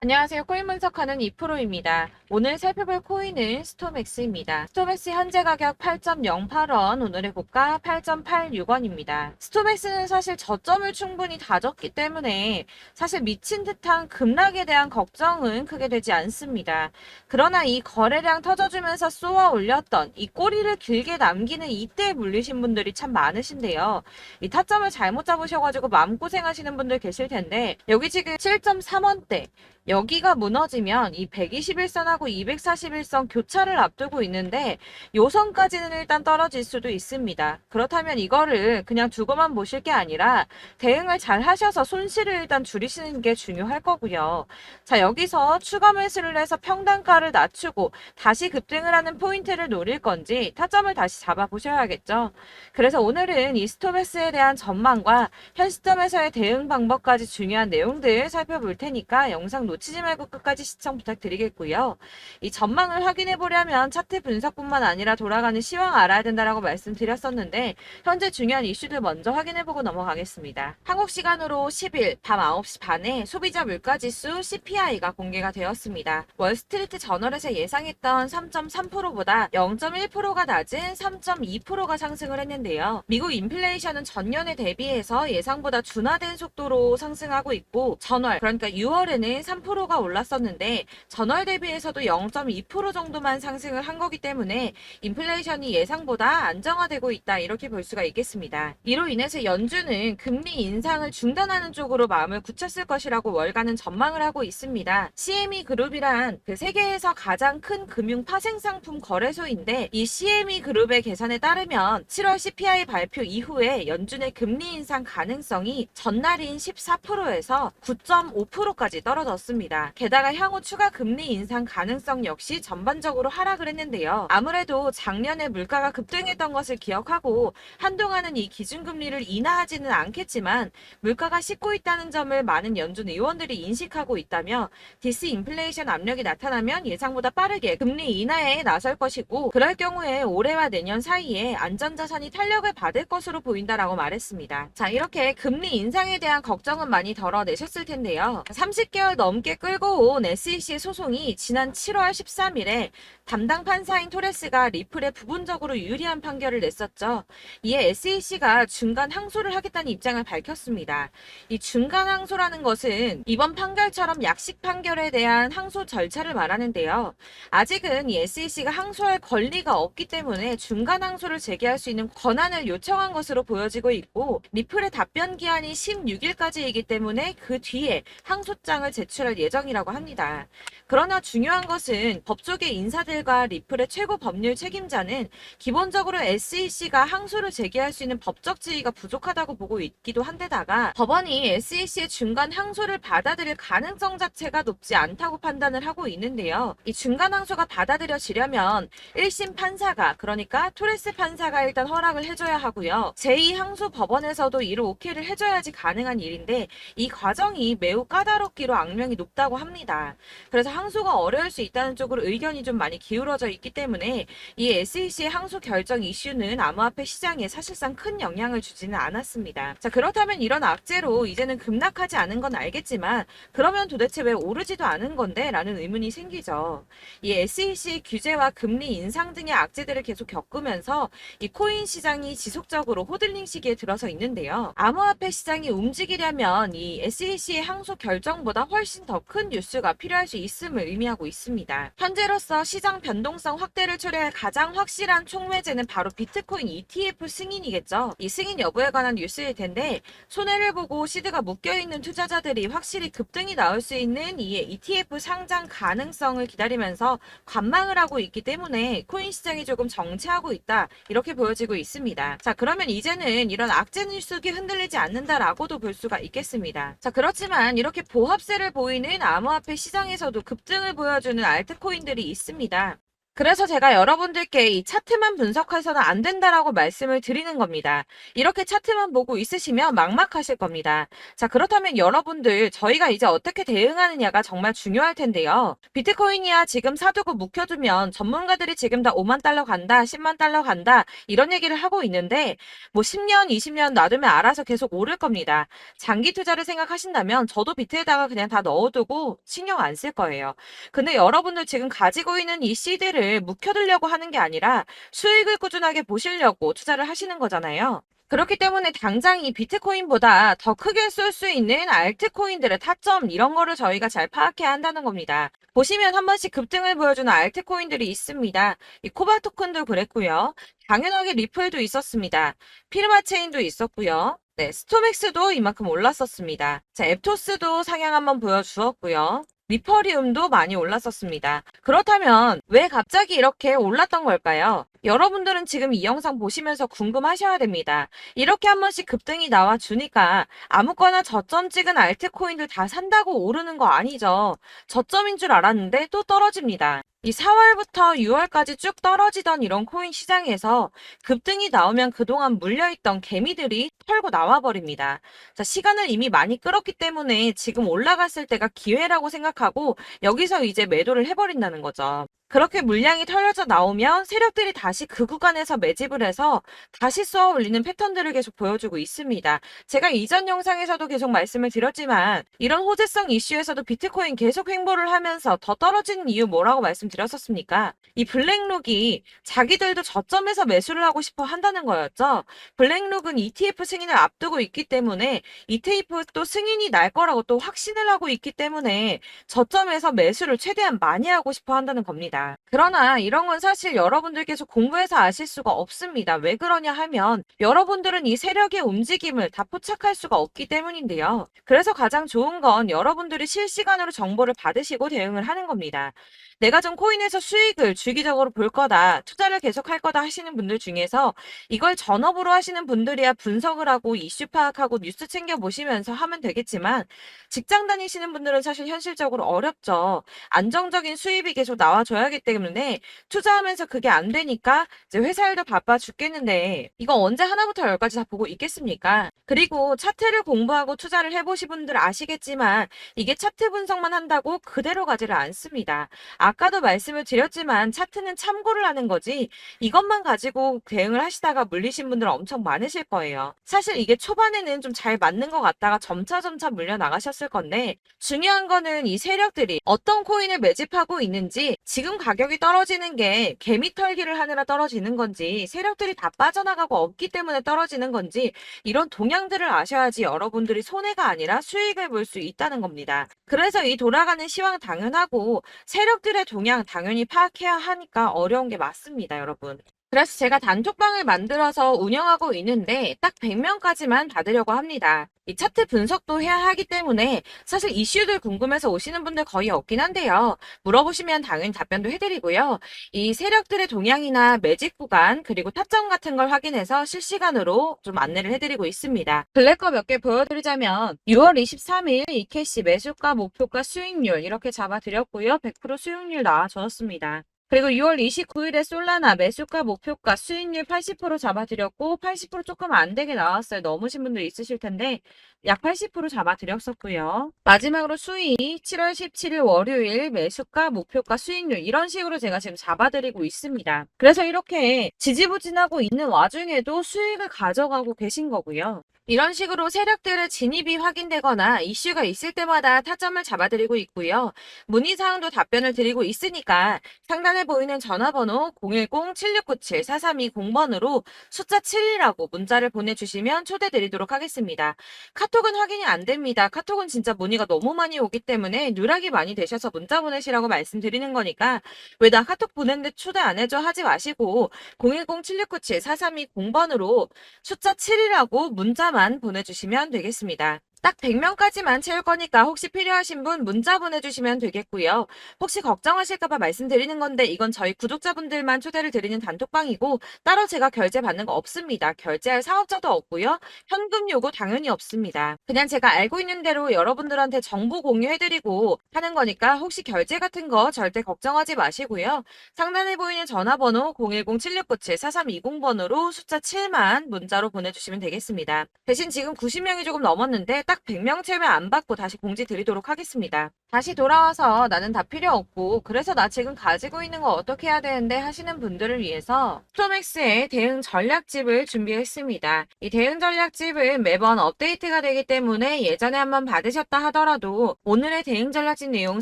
안녕하세요. 코인 분석하는 이프로입니다. 오늘 살펴볼 코인은 스톰엑스입니다. 스톰엑스 현재 가격 8.08원, 오늘의 고가 8.86원입니다. 스톰엑스는 사실 저점을 충분히 다졌기 때문에 사실 미친 듯한 급락에 대한 걱정은 크게 되지 않습니다. 그러나 이 거래량 터져주면서 쏘아 올렸던 이 꼬리를 길게 남기는 이때에 물리신 분들이 참 많으신데요. 이 타점을 잘못 잡으셔가지고 마음고생하시는 분들 계실 텐데 여기 지금 7.3원대 여기가 무너지면 이 121선하고 241선 교차를 앞두고 있는데 요 선까지는 일단 떨어질 수도 있습니다. 그렇다면 이거를 그냥 두고만 보실 게 아니라 대응을 잘 하셔서 손실을 일단 줄이시는 게 중요할 거고요. 자, 여기서 추가 매수를 해서 평단가를 낮추고 다시 급등을 하는 포인트를 노릴 건지 타점을 다시 잡아보셔야겠죠. 그래서 오늘은 이 스톱엑스에 대한 전망과 현 시점에서의 대응 방법까지 중요한 내용들 살펴볼 테니까 영상 놓치지 말고 끝까지 시청 부탁드리겠고요. 이 전망을 확인해 보려면 차트 분석뿐만 아니라 돌아가는 시황 알아야 된다라고 말씀드렸었는데 현재 중요한 이슈들 먼저 확인해 보고 넘어가겠습니다. 한국 시간으로 10일 밤 9시 반에 소비자 물가지수 CPI가 공개가 되었습니다. 월스트리트 저널에서 예상했던 3.3%보다 0.1%가 낮은 3.2%가 상승을 했는데요. 미국 인플레이션은 전년에 대비해서 예상보다 둔화된 속도로 상승하고 있고 전월 그러니까 6월에는 3%가 올랐었는데 전월 대비해서도 0.2% 정도만 상승을 한 거기 때문에 인플레이션이 예상보다 안정화되고 있다 이렇게 볼 수가 있겠습니다. 이로 인해서 연준은 금리 인상을 중단하는 쪽으로 마음을 굳혔을 것이라고 월가는 전망을 하고 있습니다. CME 그룹이란 그 세계에서 가장 큰 금융 파생상품 거래소인데 이 CME 그룹의 계산에 따르면 7월 CPI 발표 이후에 연준의 금리 인상 가능성이 전날인 14%에서 9.5%까지 떨어졌습니다. 게다가 향후 추가 금리 인상 가능성 역시 전반적으로 하락을 했는데요. 아무래도 작년에 물가가 급등했던 것을 기억하고 한동안은 이 기준금리를 인하하지는 않겠지만 물가가 씻고 있다는 점을 많은 연준 의원들이 인식하고 있다며 디스인플레이션 압력이 나타나면 예상보다 빠르게 금리 인하에 나설 것이고 그럴 경우에 올해와 내년 사이에 안전자산이 탄력을 받을 것으로 보인다라고 말했습니다. 자, 이렇게 금리 인상에 대한 걱정은 많이 덜어내셨을 텐데요. 30개월 넘게 끌고 온 SEC 소송이 지난 7월 13일에 담당 판사인 토레스가 리플에 부분적으로 유리한 판결을 냈었죠. 이에 SEC가 중간 항소를 하겠다는 입장을 밝혔습니다. 이 중간 항소라는 것은 이번 판결처럼 약식 판결에 대한 항소 절차를 말하는데요. 아직은 이 SEC가 항소할 권리가 없기 때문에 중간 항소를 제기할 수 있는 권한을 요청한 것으로 보여지고 있고 리플의 답변 기한이 16일까지이기 때문에 그 뒤에 항소장을 제출할 예정이라고 합니다. 그러나 중요한 것은 법조계 인사들과 리플의 최고 법률 책임자는 기본적으로 SEC가 항소를 제기할 수 있는 법적 지위가 부족하다고 보고 있기도 한데다가 법원이 SEC의 중간 항소를 받아들일 가능성 자체가 높지 않다고 판단을 하고 있는데요. 이 중간 항소가 받아들여지려면 1심 판사가 그러니까 토레스 판사가 일단 허락을 해줘야 하고요. 제2항소 법원에서도 이를 오케이를 해줘야지 가능한 일인데 이 과정이 매우 까다롭기로 악명이 높다고 합니다. 그래서 항소가 어려울 수 있다는 쪽으로 의견이 좀 많이 기울어져 있기 때문에 이 SEC의 항소 결정 이슈는 암호화폐 시장에 사실상 큰 영향을 주지는 않았습니다. 자, 그렇다면 이런 악재로 이제는 급락하지 않은 건 알겠지만 그러면 도대체 왜 오르지도 않은 건데? 라는 의문이 생기죠. 이 SEC 규제와 금리 인상 등의 악재들을 계속 겪으면서 이 코인 시장이 지속적으로 호들링 시기에 들어서 있는데요. 암호화폐 시장이 움직이려면 이 SEC의 항소 결정보다 훨씬 더 큰 뉴스가 필요할 수 있음을 의미하고 있습니다. 현재로서 시장 변동성 확대를 초래할 가장 확실한 촉매제는 바로 비트코인 ETF 승인이겠죠. 이 승인 여부에 관한 뉴스일 텐데 손해를 보고 시드가 묶여있는 투자자들이 확실히 급등이 나올 수 있는 이 ETF 상장 가능성을 기다리면서 관망을 하고 있기 때문에 코인 시장이 조금 정체하고 있다 이렇게 보여지고 있습니다. 자, 그러면 이제는 이런 악재 뉴스가 흔들리지 않는다라고도 볼 수가 있겠습니다. 자, 그렇지만 이렇게 보합세를 보이는 암호화폐 시장에서도 급등을 보여주는 알트코인들이 있습니다. 그래서 제가 여러분들께 이 차트만 분석해서는 안 된다라고 말씀을 드리는 겁니다. 이렇게 차트만 보고 있으시면 막막하실 겁니다. 자, 그렇다면 여러분들, 저희가 이제 어떻게 대응하느냐가 정말 중요할 텐데요. 비트코인이야 지금 사두고 묵혀두면 전문가들이 지금 다 5만 달러 간다, 10만 달러 간다, 이런 얘기를 하고 있는데, 뭐 10년, 20년 놔두면 알아서 계속 오를 겁니다. 장기 투자를 생각하신다면 저도 비트에다가 그냥 다 넣어두고 신경 안 쓸 거예요. 근데 여러분들 지금 가지고 있는 이 씨드를 묵혀두려고 하는 게 아니라 수익을 꾸준하게 보시려고 투자를 하시는 거잖아요. 그렇기 때문에 당장 이 비트코인보다 더 크게 쏠 수 있는 알트코인들의 타점 이런 거를 저희가 잘 파악해야 한다는 겁니다. 보시면 한 번씩 급등을 보여주는 알트코인들이 있습니다. 이 코바 토큰도 그랬고요. 당연하게 리플도 있었습니다. 피르마체인도 있었고요. 네, 스토맥스도 이만큼 올랐었습니다. 자, 앱토스도 상향 한번 보여주었고요. 리퍼리움도 많이 올랐었습니다. 그렇다면 왜 갑자기 이렇게 올랐던 걸까요? 여러분들은 지금 이 영상 보시면서 궁금하셔야 됩니다. 이렇게 한 번씩 급등이 나와 주니까 아무거나 저점 찍은 알트코인들 다 산다고 오르는 거 아니죠. 저점인 줄 알았는데 또 떨어집니다. 이 4월부터 6월까지 쭉 떨어지던 이런 코인 시장에서 급등이 나오면 그동안 물려있던 개미들이 털고 나와버립니다. 자, 시간을 이미 많이 끌었기 때문에 지금 올라갔을 때가 기회라고 생각하고 여기서 이제 매도를 해버린다는 거죠. 그렇게 물량이 털려져 나오면 세력들이 다시 그 구간에서 매집을 해서 다시 쏘아 올리는 패턴들을 계속 보여주고 있습니다. 제가 이전 영상에서도 계속 말씀을 드렸지만 이런 호재성 이슈에서도 비트코인 계속 횡보를 하면서 더 떨어지는 이유 뭐라고 말씀드렸었습니까? 이 블랙록이 자기들도 저점에서 매수를 하고 싶어 한다는 거였죠. 블랙록은 ETF 승인을 앞두고 있기 때문에 ETF 또 승인이 날 거라고 또 확신을 하고 있기 때문에 저점에서 매수를 최대한 많이 하고 싶어 한다는 겁니다. 그러나 이런 건 사실 여러분들께서 공부해서 아실 수가 없습니다. 왜 그러냐 하면 여러분들은 이 세력의 움직임을 다 포착할 수가 없기 때문인데요. 그래서 가장 좋은 건 여러분들이 실시간으로 정보를 받으시고 대응을 하는 겁니다. 내가 좀 코인에서 수익을 주기적으로 볼 거다, 투자를 계속할 거다 하시는 분들 중에서 이걸 전업으로 하시는 분들이야 분석을 하고 이슈 파악하고 뉴스 챙겨 보시면서 하면 되겠지만 직장 다니시는 분들은 사실 현실적으로 어렵죠. 안정적인 수입이 계속 나와줘야 하기 때문에 투자하면서 그게 안 되니까 이제 회사 일도 바빠 죽겠는데 이거 언제 하나부터 열까지 다 보고 있겠습니까? 그리고 차트를 공부하고 투자를 해보신 분들 아시겠지만 이게 차트 분석만 한다고 그대로 가지를 않습니다. 아까도 말씀을 드렸지만 차트는 참고를 하는 거지 이것만 가지고 대응을 하시다가 물리신 분들 엄청 많으실 거예요. 사실 이게 초반에는 좀 잘 맞는 것 같다가 점차 물려 나가셨을 건데 중요한 거는 이 세력들이 어떤 코인을 매집하고 있는지 지금 가격이 떨어지는 게 개미 털기를 하느라 떨어지는 건지 세력들이 다 빠져나가고 없기 때문에 떨어지는 건지 이런 동향들을 아셔야지 여러분들이 손해가 아니라 수익을 볼 수 있다는 겁니다. 그래서 이 돌아가는 시황 당연하고 세력들의 동향 당연히 파악해야 하니까 어려운 게 맞습니다, 여러분. 그래서 제가 단톡방을 만들어서 운영하고 있는데 딱 100명까지만 받으려고 합니다. 이 차트 분석도 해야 하기 때문에 사실 이슈들 궁금해서 오시는 분들 거의 없긴 한데요. 물어보시면 당연히 답변도 해드리고요. 이 세력들의 동향이나 매집 구간 그리고 타점 같은 걸 확인해서 실시간으로 좀 안내를 해드리고 있습니다. 블랙거 몇 개 보여드리자면 6월 23일 이캐시 매수가, 목표가, 수익률 이렇게 잡아드렸고요. 100% 수익률 나와줬습니다. 그리고 6월 29일에 솔라나 매수가, 목표가, 수익률 80% 잡아드렸고 80% 조금 안 되게 나왔어요. 넘으신 분들 있으실 텐데 약 80% 잡아드렸었고요. 마지막으로 수익 7월 17일 월요일 매수가, 목표가, 수익률 이런 식으로 제가 지금 잡아드리고 있습니다. 그래서 이렇게 지지부진하고 있는 와중에도 수익을 가져가고 계신 거고요. 이런 식으로 세력들의 진입이 확인되거나 이슈가 있을 때마다 타점을 잡아드리고 있고요. 문의사항도 답변을 드리고 있으니까 상단에 보이는 전화번호 010-7697-4320번으로 숫자 7이라고 문자를 보내주시면 초대드리도록 하겠습니다. 카톡은 확인이 안 됩니다. 카톡은 진짜 문의가 너무 많이 오기 때문에 누락이 많이 되셔서 문자 보내시라고 말씀드리는 거니까 왜 나 카톡 보냈는데 초대 안 해줘 하지 마시고 010-7697-4320번으로 숫자 7이라고 문자만 보내주시면 되겠습니다. 딱 100명까지만 채울 거니까 혹시 필요하신 분 문자 보내주시면 되겠고요. 혹시 걱정하실까봐 말씀드리는 건데 이건 저희 구독자분들만 초대를 드리는 단톡방이고 따로 제가 결제 받는 거 없습니다. 결제할 사업자도 없고요. 현금 요구 당연히 없습니다. 그냥 제가 알고 있는 대로 여러분들한테 정보 공유해드리고 하는 거니까 혹시 결제 같은 거 절대 걱정하지 마시고요. 상단에 보이는 전화번호 010-7697-4320번으로 숫자 7만 문자로 보내주시면 되겠습니다. 대신 지금 90명이 조금 넘었는데 딱 100명 채우면 안 받고 다시 공지 드리도록 하겠습니다. 다시 돌아와서 나는 다 필요 없고 그래서 나 지금 가지고 있는 거 어떻게 해야 되는데 하시는 분들을 위해서 스톰엑스의 대응 전략집을 준비했습니다. 이 대응 전략집은 매번 업데이트가 되기 때문에 예전에 한번 받으셨다 하더라도 오늘의 대응 전략집 내용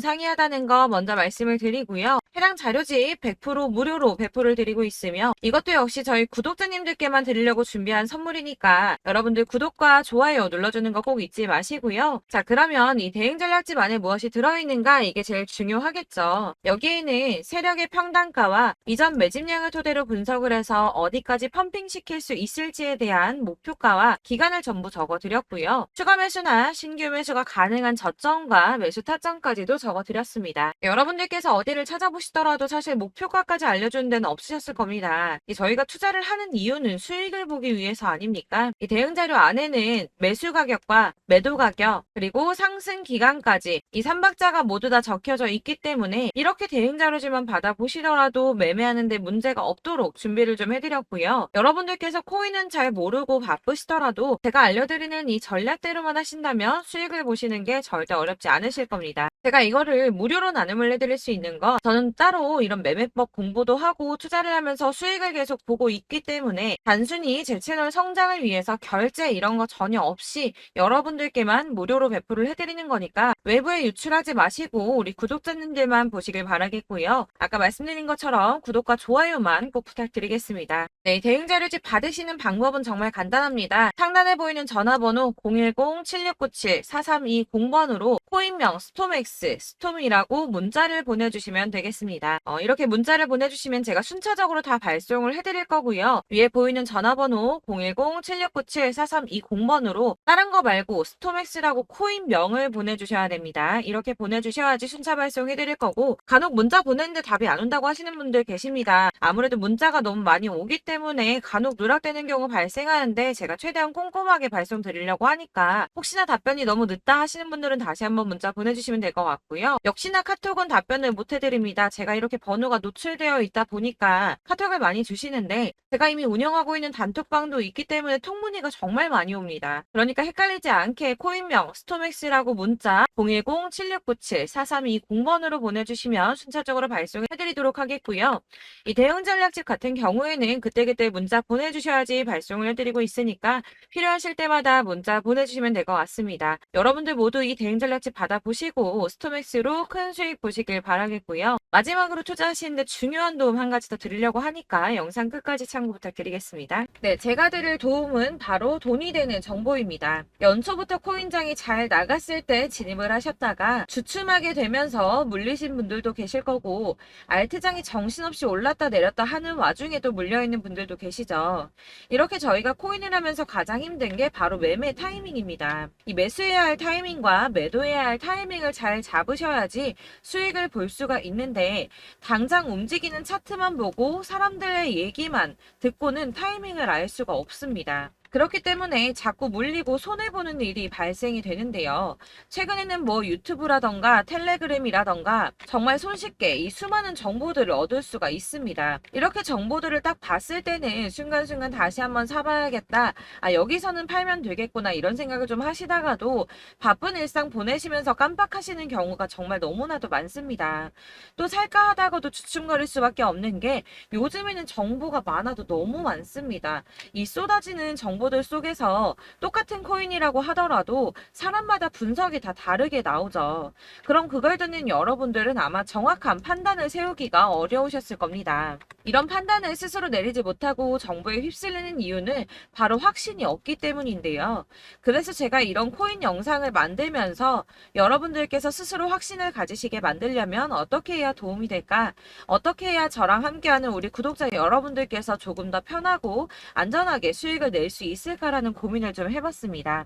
상이하다는 거 먼저 말씀을 드리고요. 해당 자료집 100% 무료로 배포를 드리고 있으며 이것도 역시 저희 구독자님들께만 드리려고 준비한 선물이니까 여러분들 구독과 좋아요 눌러주는 거 꼭 잊지 마시고요. 자, 그러면 이 대응 전략집 안에 무엇이 들어있는가 이게 제일 중요하겠죠. 여기에는 세력의 평단가와 이전 매집량을 토대로 분석을 해서 어디까지 펌핑시킬 수 있을지에 대한 목표가와 기간을 전부 적어드렸고요. 추가 매수나 신규 매수가 가능한 저점과 매수 타점까지도 적어드렸습니다. 여러분들께서 어디를 찾아보시더라도 사실 목표가까지 알려주는 데는 없으셨을 겁니다. 저희가 투자를 하는 이유는 수익을 보기 위해서 아닙니까? 이 대응 자료 안에는 매수 가격과 매도 가격 그리고 상승 기간까지 이 3박자가 모두 다 적혀져 있기 때문에 이렇게 대응 자료지만 받아보시더라도 매매하는데 문제가 없도록 준비를 좀 해드렸고요. 여러분들께서 코인은 잘 모르고 바쁘시더라도 제가 알려드리는 이 전략대로만 하신다면 수익을 보시는 게 절대 어렵지 않으실 겁니다. 제가 이거를 무료로 나눔을 해드릴 수 있는 거 저는 따로 이런 매매법 공부도 하고 투자를 하면서 수익을 계속 보고 있기 때문에 단순히 제 채널 성장을 위해서 결제 이런 거 전혀 없이 여러분들께만 무료로 배포를 해드리는 거니까 외부에 유출하지 마시고 우리 구독자님들만 보시길 바라겠고요. 아까 말씀드린 것처럼 구독과 좋아요만 꼭 부탁드리겠습니다. 네, 대응자료집 받으시는 방법은 정말 간단합니다. 상단에 보이는 전화번호 010-7697-4320번으로 코인명 스톰엑스, 스톰이라고 문자를 보내주시면 되겠습니다. 이렇게 문자를 보내주시면 제가 순차적으로 다 발송을 해드릴 거고요. 위에 보이는 전화번호 010-7697-4320번으로 다른 거 말고 스톰엑스라고 코인명을 보내주셔야 됩니다. 이렇게 보내주셔야지 순차 발송해드릴 거고 간혹 문자 보냈는데 답이 안 온다고 하시는 분들 계십니다. 아무래도 문자가 너무 많이 오기 때문에 간혹 누락되는 경우 발생하는데 제가 최대한 꼼꼼하게 발송 드리려고 하니까 혹시나 답변이 너무 늦다 하시는 분들은 다시 한번 문자 보내주시면 될 것 같고요. 역시나 카톡은 답변을 못 해드립니다. 제가 이렇게 번호가 노출되어 있다 보니까 카톡을 많이 주시는데 제가 이미 운영하고 있는 단톡방도 있기 때문에 통문의가 정말 많이 옵니다. 그러니까 헷갈리지 않게 코인명 스톰엑스라고 문자 010-7697-4320번으로 보내주시면 순차적으로 발송해드리도록 하겠고요. 이 대응 전략집 같은 경우에는 그때그때 문자 보내주셔야지 발송을 해드리고 있으니까 필요하실 때마다 문자 보내주시면 될 것 같습니다. 여러분들 모두 이 대응 전략집 받아보시고 스톰엑스로 큰 수익 보시길 바라겠고요. 마지막으로 투자하시는데 중요한 도움 한 가지 더 드리려고 하니까 영상 끝까지 참고 부탁드리겠습니다. 네, 제가 드릴 도움은 바로 돈이 되는 정보입니다. 연초부터 코인장이 잘 나갔을 때 진입을 하셨다가 주춤하게 되면서 물리신 분들도 계실 거고 알트장이 정신없이 올랐다 내렸다 하는 와중에도 물려있는 분들도 계시죠. 이렇게 저희가 코인을 하면서 가장 힘든 게 바로 매매 타이밍입니다. 이 매수해야 할 타이밍과 매도해야 할 타이밍을 잘 잡으셔야지 수익을 볼 수가 있는데 당장 움직이는 차트만 보고 사람들의 얘기만 듣고는 타이밍을 알 수가 없습니다. 그렇기 때문에 자꾸 물리고 손해보는 일이 발생이 되는데요. 최근에는 뭐 유튜브라던가 텔레그램이라던가 정말 손쉽게 이 수많은 정보들을 얻을 수가 있습니다. 이렇게 정보들을 딱 봤을 때는 순간순간 다시 한번 사봐야겠다. 여기서는 팔면 되겠구나 이런 생각을 좀 하시다가도 바쁜 일상 보내시면서 깜빡하시는 경우가 정말 너무나도 많습니다. 또 살까 하다가도 주춤거릴 수밖에 없는 게 요즘에는 정보가 많아도 너무 많습니다. 이 쏟아지는 정보들 속에서 똑같은 코인이라고 하더라도 사람마다 분석이 다 다르게 나오죠. 그럼 그걸 듣는 여러분들은 아마 정확한 판단을 세우기가 어려우셨을 겁니다. 이런 판단을 스스로 내리지 못하고 정보에 휩쓸리는 이유는 바로 확신이 없기 때문인데요. 그래서 제가 이런 코인 영상을 만들면서 여러분들께서 스스로 확신을 가지시게 만들려면 어떻게 해야 도움이 될까? 어떻게 해야 저랑 함께하는 우리 구독자 여러분들께서 조금 더 편하고 안전하게 수익을 낼 수 있을까라는 고민을 좀 해봤습니다.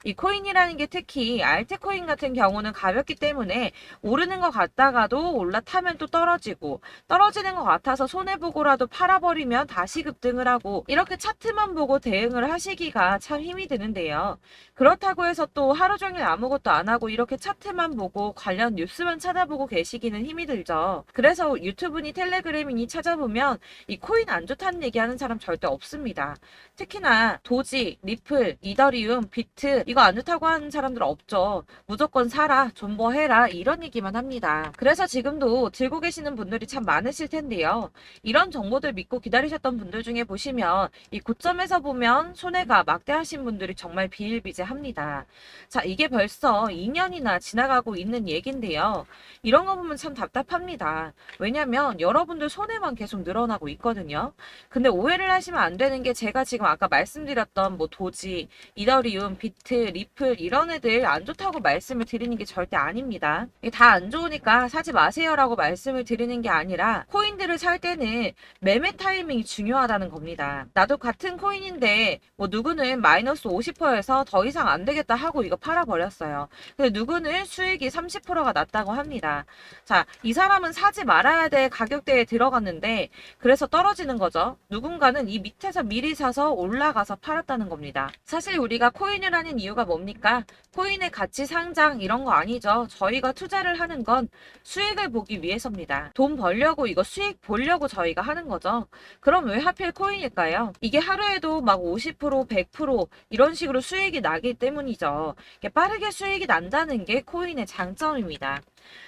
이 코인이라는 게 특히 알트코인 같은 경우는 가볍기 때문에 오르는 것 같다가도 올라타면 또 떨어지고 떨어지는 것 같아서 손해보고라도 팔아버리면 다시 급등을 하고 이렇게 차트만 보고 대응을 하시기가 참 힘이 드는데요. 그렇다고 해서 또 하루 종일 아무것도 안 하고 이렇게 차트만 보고 관련 뉴스만 찾아보고 계시기는 힘이 들죠. 그래서 유튜브니 텔레그램이니 찾아보면 이 코인 안 좋다는 얘기하는 사람 절대 없습니다. 특히나 도지, 리플, 이더리움, 비트 이거 안 좋다고 하는 사람들 없죠. 무조건 사라, 존버해라 이런 얘기만 합니다. 그래서 지금도 들고 계시는 분들이 참 많으실 텐데요. 이런 정보들 믿고 기다리셨던 분들 중에 보시면 이 고점에서 보면 손해가 막대하신 분들이 정말 비일비재합니다. 자, 이게 벌써 2년이나 지나가고 있는 얘긴데요. 이런 거 보면 참 답답합니다. 왜냐면 여러분들 손해만 계속 늘어나고 있거든요. 근데 오해를 하시면 안 되는 게 제가 지금 아까 말씀드렸던 뭐 도지, 이더리움, 비트, 리플 이런 애들 안 좋다고 말씀을 드리는 게 절대 아닙니다. 다 안 좋으니까 사지 마세요라고 말씀을 드리는 게 아니라 코인들을 살 때는 매매 타이밍이 중요하다는 겁니다. 나도 같은 코인인데 뭐 누구는 마이너스 50%에서 더 이상 안 되겠다 하고 이거 팔아버렸어요. 근데 누구는 수익이 30%가 났다고 합니다. 자, 이 사람은 사지 말아야 될 가격대에 들어갔는데 그래서 떨어지는 거죠. 누군가는 이 밑에서 미리 사서 올라가서 팔았다는 겁니다. 사실 우리가 코인을 하는 이유가 뭡니까? 코인의 가치 상장 이런 거 아니죠. 저희가 투자를 하는 건 수익을 보기 위해서입니다. 돈 벌려고 이거 수익 보려고 저희가 하는 거죠. 그럼 왜 하필 코인일까요? 이게 하루에도 막 50%, 100% 이런 식으로 수익이 나기 때문이죠. 빠르게 수익이 난다는 게 코인의 장점입니다.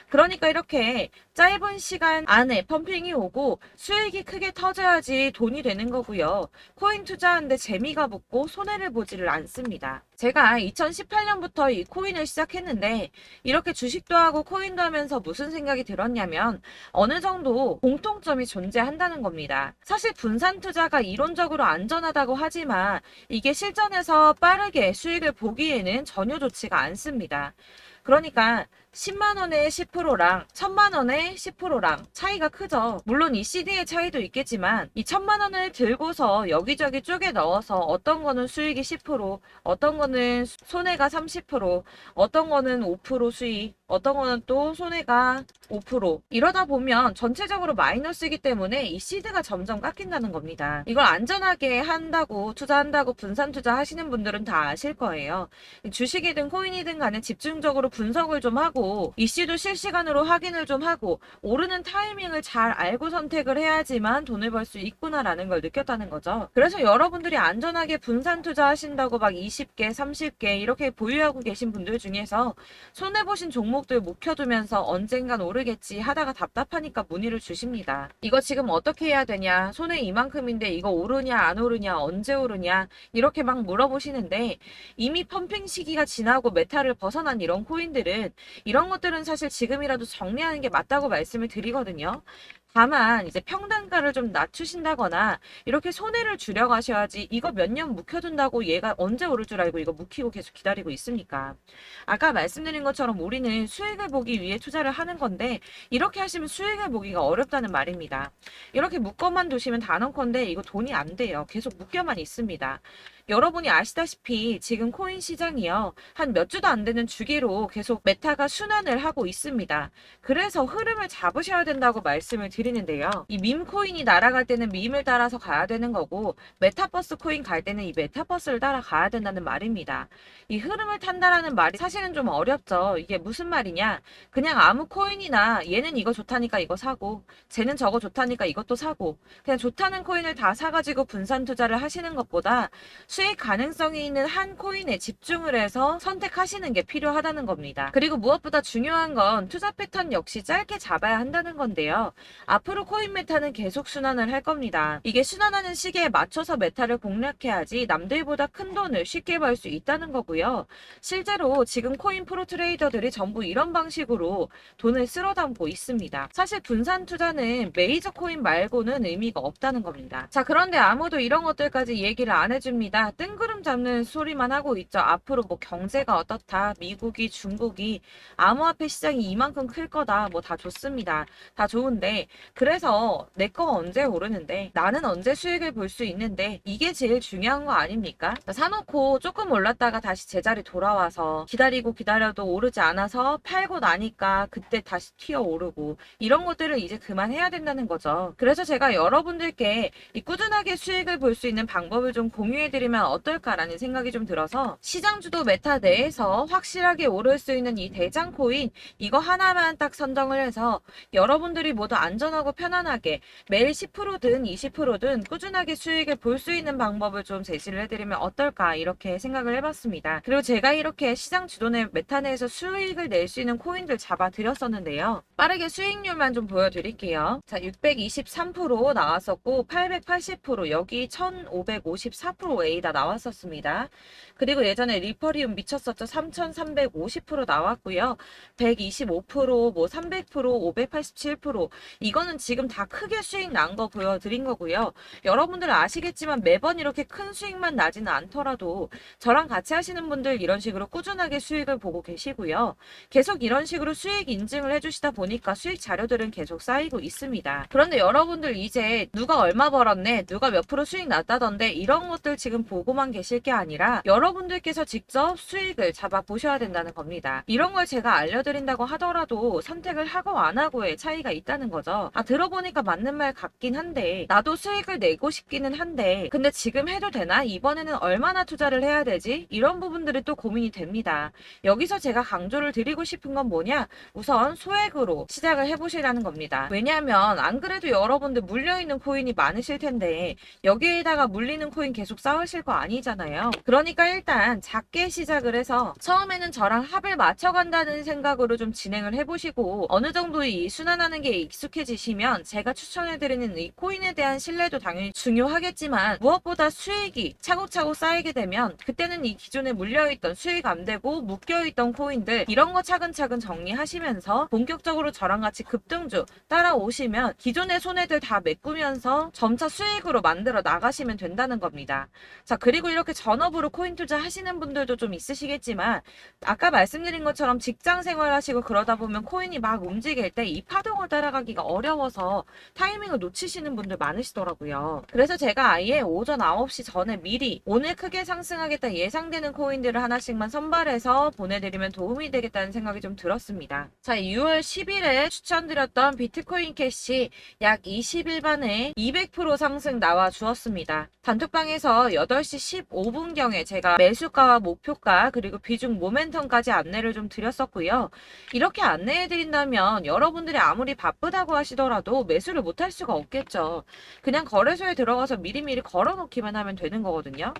그러니까 이렇게 짧은 시간 안에 펌핑이 오고 수익이 크게 터져야지 돈이 되는 거고요. 코인 투자하는데 재미가 붙고 손해를 보지를 않습니다. 제가 2018년부터 이 코인을 시작했는데 이렇게 주식도 하고 코인도 하면서 무슨 생각이 들었냐면 어느 정도 공통점이 존재한다는 겁니다. 사실 분산 투자가 이론적으로 안전하다고 하지만 이게 실전에서 빠르게 수익을 보기에는 전혀 좋지가 않습니다. 그러니까 10만원에 10%랑 1000만원에 10%랑 차이가 크죠. 물론 이 CD의 차이도 있겠지만 이 1000만원을 들고서 여기저기 쪼개 넣어서 어떤 거는 수익이 10%, 어떤 거는 손해가 30%, 어떤 거는 5% 수익, 어떤 거는 또 손해가 5% 이러다 보면 전체적으로 마이너스이기 때문에 이 시드가 점점 깎인다는 겁니다. 이걸 안전하게 한다고 투자한다고 분산 투자하시는 분들은 다 아실 거예요. 주식이든 코인이든 간에 집중적으로 분석을 좀 하고 이슈도 실시간으로 확인을 좀 하고 오르는 타이밍을 잘 알고 선택을 해야지만 돈을 벌 수 있구나라는 걸 느꼈다는 거죠. 그래서 여러분들이 안전하게 분산 투자하신다고 막 20개, 30개 이렇게 보유하고 계신 분들 중에서 손해보신 종목들 묵혀두면서 언젠간 오르겠지 하다가 답답하니까 문의를 주십니다. 이거 지금 어떻게 해야 되냐? 손해 이만큼인데 이거 오르냐 안 오르냐 언제 오르냐 이렇게 막 물어보시는데 이미 펌핑 시기가 지나고 메타를 벗어난 이런 코인들은 이런 것들은 사실 지금이라도 정리하는 게 맞다고 말씀을 드리거든요. 다만 이제 평단가를 좀 낮추신다거나 이렇게 손해를 줄여가셔야지 이거 몇 년 묵혀둔다고 얘가 언제 오를 줄 알고 이거 묵히고 계속 기다리고 있습니까? 아까 말씀드린 것처럼 우리는 수익을 보기 위해 투자를 하는 건데 이렇게 하시면 수익을 보기가 어렵다는 말입니다. 이렇게 묶어만 두시면 단언컨대 이거 돈이 안 돼요. 계속 묶여만 있습니다. 여러분이 아시다시피 지금 코인 시장이요. 한 몇 주도 안 되는 주기로 계속 메타가 순환을 하고 있습니다. 그래서 흐름을 잡으셔야 된다고 말씀을 드리는데요. 이 밈 코인이 날아갈 때는 밈을 따라서 가야 되는 거고 메타버스 코인 갈 때는 이 메타버스를 따라가야 된다는 말입니다. 이 흐름을 탄다라는 말이 사실은 좀 어렵죠. 이게 무슨 말이냐? 그냥 아무 코인이나 얘는 이거 좋다니까 이거 사고 쟤는 저거 좋다니까 이것도 사고 그냥 좋다는 코인을 다 사가지고 분산 투자를 하시는 것보다 수익 가능성이 있는 한 코인에 집중을 해서 선택하시는 게 필요하다는 겁니다. 그리고 무엇보다 중요한 건 투자 패턴 역시 짧게 잡아야 한다는 건데요. 앞으로 코인 메타는 계속 순환을 할 겁니다. 이게 순환하는 시기에 맞춰서 메타를 공략해야지 남들보다 큰 돈을 쉽게 벌 수 있다는 거고요. 실제로 지금 코인 프로 트레이더들이 전부 이런 방식으로 돈을 쓸어 담고 있습니다. 사실 분산 투자는 메이저 코인 말고는 의미가 없다는 겁니다. 자, 그런데 아무도 이런 것들까지 얘기를 안 해줍니다. 뜬구름 잡는 소리만 하고 있죠. 앞으로 뭐 경제가 어떻다, 미국이, 중국이, 암호화폐 시장이 이만큼 클 거다, 뭐 다 좋습니다. 다 좋은데, 그래서 내 거 언제 오르는데, 나는 언제 수익을 볼 수 있는데, 이게 제일 중요한 거 아닙니까? 사놓고 조금 올랐다가 다시 제자리 돌아와서 기다리고 기다려도 오르지 않아서 팔고 나니까 그때 다시 튀어 오르고, 이런 것들을 이제 그만해야 된다는 거죠. 그래서 제가 여러분들께 이 꾸준하게 수익을 볼 수 있는 방법을 좀 공유해드리면 어떨까라는 생각이 좀 들어서, 시장주도 메타 내에서 확실하게 오를 수 있는 이 대장 코인, 이거 하나만 딱 선정을 해서 여러분들이 모두 안전하고 편안하게 매일 10%든 20%든 꾸준하게 수익을 볼 수 있는 방법을 좀 제시를 해드리면 어떨까, 이렇게 생각을 해봤습니다. 그리고 제가 이렇게 시장 주도내 메타 내에서 수익을 낼 수 있는 코인들 잡아드렸었는데요. 빠르게 수익률만 좀 보여드릴게요. 자, 623% 나왔었고 880%, 여기 1554%A다 나왔었습니다. 그리고 예전에 리퍼리움 미쳤었죠. 3350% 나왔고요. 125%, 뭐 300%, 587%, 이거는 지금 다 크게 수익 난 거 보여드린 거고요. 여러분들 아시겠지만 매번 이렇게 큰 수익만 나지는 않더라도 저랑 같이 하시는 분들 이런 식으로 꾸준하게 수익을 보고 계시고요. 계속 이런 식으로 수익 인증을 해주시다 보니까 수익 자료들은 계속 쌓이고 있습니다. 그런데 여러분들 이제 누가 얼마 벌었네, 누가 몇 프로 수익 났다던데, 이런 것들 지금 보고만 계실 게 아니라 여러분들께서 직접 수익을 잡아 보셔야 된다는 겁니다. 이런 걸 제가 알려드린다고 하더라도 선택을 하고 안 하고의 차이가 있다는 거죠. 들어보니까 맞는 말 같긴 한데, 나도 수익을 내고 싶기는 한데 근데 지금 해도 되나? 이번에는 얼마나 투자를 해야 되지? 이런 부분들이 또 고민이 됩니다. 여기서 제가 강조를 드리고 싶은 건 뭐냐? 우선 소액으로 시작을 해보시라는 겁니다. 왜냐하면 안 그래도 여러분들 물려있는 코인이 많으실 텐데 여기에다가 물리는 코인 계속 쌓으실 거 아니잖아요. 그러니까 일단 작게 시작을 해서 처음에는 저랑 합을 맞춰간다는 생각으로 좀 진행을 해보시고, 어느 정도 이 순환하는 게 익숙해지시면 제가 추천해드리는 이 코인에 대한 신뢰도 당연히 중요하겠지만, 무엇보다 수익이 차곡차곡 쌓이게 되면 그때는 이 기존에 물려있던 수익 안 되고 묶여있던 코인들, 이런 거 차근차근 정리하시면서 본격적으로 저랑 같이 급등주 따라오시면 기존의 손해들 다 메꾸면서 점차 수익으로 만들어 나가시면 된다는 겁니다. 자, 그리고 이렇게 전업으로 코인 투자 하시는 분들도 좀 있으시겠지만, 아까 말씀드린 것처럼 직장 생활 하시고 그러다 보면 코인이 막 움직일 때 이 파동을 따라가기가 어려워서 타이밍을 놓치시는 분들 많으시더라고요. 그래서 제가 아예 오전 9시 전에 미리 오늘 크게 상승하겠다 예상되는 코인들을 하나씩만 선발해서 보내드리면 도움이 되겠다는 생각이 좀 들었습니다. 자, 6월 10일에 추천드렸던 비트코인 캐시 약 20일 만에 200% 상승 나와 주었습니다. 단톡방에서 8시 15분경에 제가 매수가와 목표가 그리고 비중 모멘텀까지 안내를 좀 드렸었고요. 이렇게 안내해드린다면 여러분들이 아무리 바쁘다고 하시더라도 매수를 못할 수가 없겠죠. 그냥 거래소에 들어가서 미리미리 걸어놓기만 하면 되는 거거든요.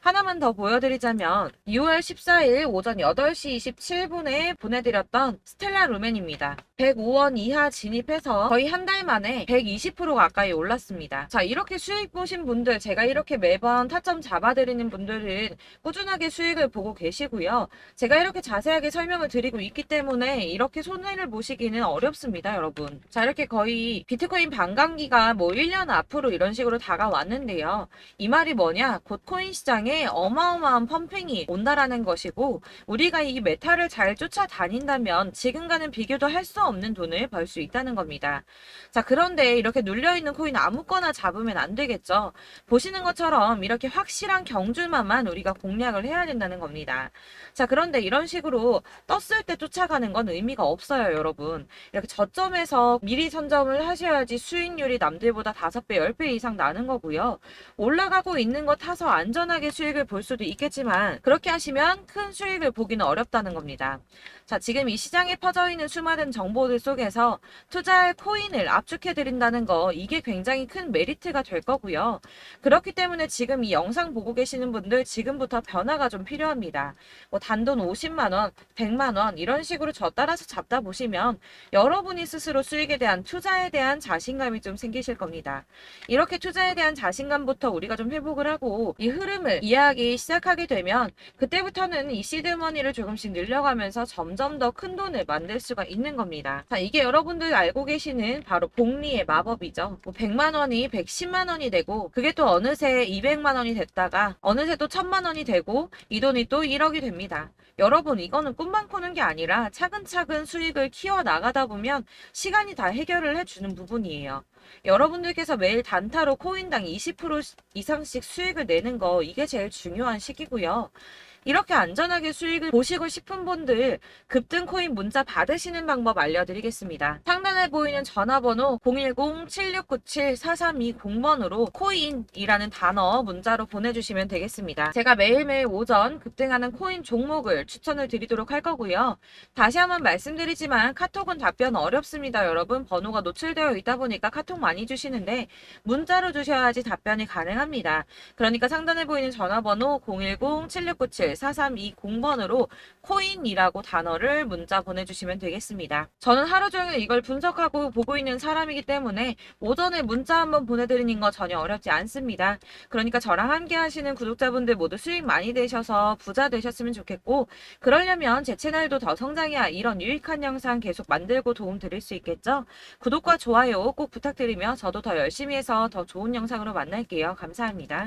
하나만 더 보여드리자면 6월 14일 오전 8시 27분에 보내드렸던 스텔라 루멘입니다. 105원 이하 진입해서 거의 한 달 만에 120% 가까이 올랐습니다. 자, 이렇게 수익 보신 분들, 제가 이렇게 매번 타점 잡아드리는 분들은 꾸준하게 수익을 보고 계시고요. 제가 이렇게 자세하게 설명을 드리고 있기 때문에 이렇게 손해를 보시기는 어렵습니다, 여러분. 자, 이렇게 거의 비트코인 반감기가 뭐 1년 앞으로 이런 식으로 다가왔는데요. 이 말이 뭐냐? 곧 코인 시장에 어마어마한 펌핑이 온다라는 것이고, 우리가 이 메타를 잘 쫓아다닌다면 지금과는 비교도 할 수 없는 돈을 벌 수 있다는 겁니다. 자, 그런데 이렇게 눌려있는 코인 아무거나 잡으면 안 되겠죠. 보시는 것처럼 이렇게 확실한 경주만만 우리가 공략을 해야 된다는 겁니다. 자, 그런데 이런 식으로 떴을 때 쫓아가는 건 의미가 없어요, 여러분. 이렇게 저점에서 미리 선점을 하셔야지 수익률이 남들보다 5배, 10배 이상 나는 거고요. 올라가고 있는 거 타서 안전하게 수익을 볼 수도 있겠지만 그렇게 하시면 큰 수익을 보기는 어렵다는 겁니다. 자, 지금 이 시장에 퍼져 있는 수많은 정보 정보들 속에서 투자할 코인을 압축해 드린다는 거, 이게 굉장히 큰 메리트가 될 거고요. 그렇기 때문에 지금 이 영상 보고 계시는 분들 지금부터 변화가 좀 필요합니다. 뭐 단돈 50만 원, 100만 원 이런 식으로 저 따라서 잡다 보시면 여러분이 스스로 수익에 대한, 투자에 대한 자신감이 좀 생기실 겁니다. 이렇게 투자에 대한 자신감부터 우리가 좀 회복을 하고 이 흐름을 이해하기 시작하게 되면 그때부터는 이 시드머니를 조금씩 늘려가면서 점점 더 큰 돈을 만들 수가 있는 겁니다. 자, 이게 여러분들 알고 계시는 바로 복리의 마법이죠. 뭐 100만 원이 110만 원이 되고 그게 또 어느새 200만 원이 됐다가 어느새 또 1000만 원이 되고 이 돈이 또 1억이 됩니다. 여러분, 이거는 꿈만 꾸는 게 아니라 차근차근 수익을 키워 나가다 보면 시간이 다 해결을 해주는 부분이에요. 여러분들께서 매일 단타로 코인당 20% 이상씩 수익을 내는 거, 이게 제일 중요한 시기고요. 이렇게 안전하게 수익을 보시고 싶은 분들 급등 코인 문자 받으시는 방법 알려드리겠습니다. 상단에 보이는 전화번호 010-7697-4320번으로 코인이라는 단어 문자로 보내주시면 되겠습니다. 제가 매일매일 오전 급등하는 코인 종목을 추천을 드리도록 할 거고요. 다시 한번 말씀드리지만 카톡은 답변 어렵습니다. 여러분, 번호가 노출되어 있다 보니까 카톡 많이 주시는데 문자로 주셔야지 답변이 가능합니다. 그러니까 상단에 보이는 전화번호 010-7697-4320번으로 코인이라고 단어를 문자 보내주시면 되겠습니다. 저는 하루 종일 이걸 분석하고 보고 있는 사람이기 때문에 오전에 문자 한번 보내드리는 거 전혀 어렵지 않습니다. 그러니까 저랑 함께 하시는 구독자분들 모두 수익 많이 되셔서 부자 되셨으면 좋겠고, 그러려면 제 채널도 더 성장해야 이런 유익한 영상 계속 만들고 도움 드릴 수 있겠죠? 구독과 좋아요 꼭 부탁드리며 저도 더 열심히 해서 더 좋은 영상으로 만날게요. 감사합니다.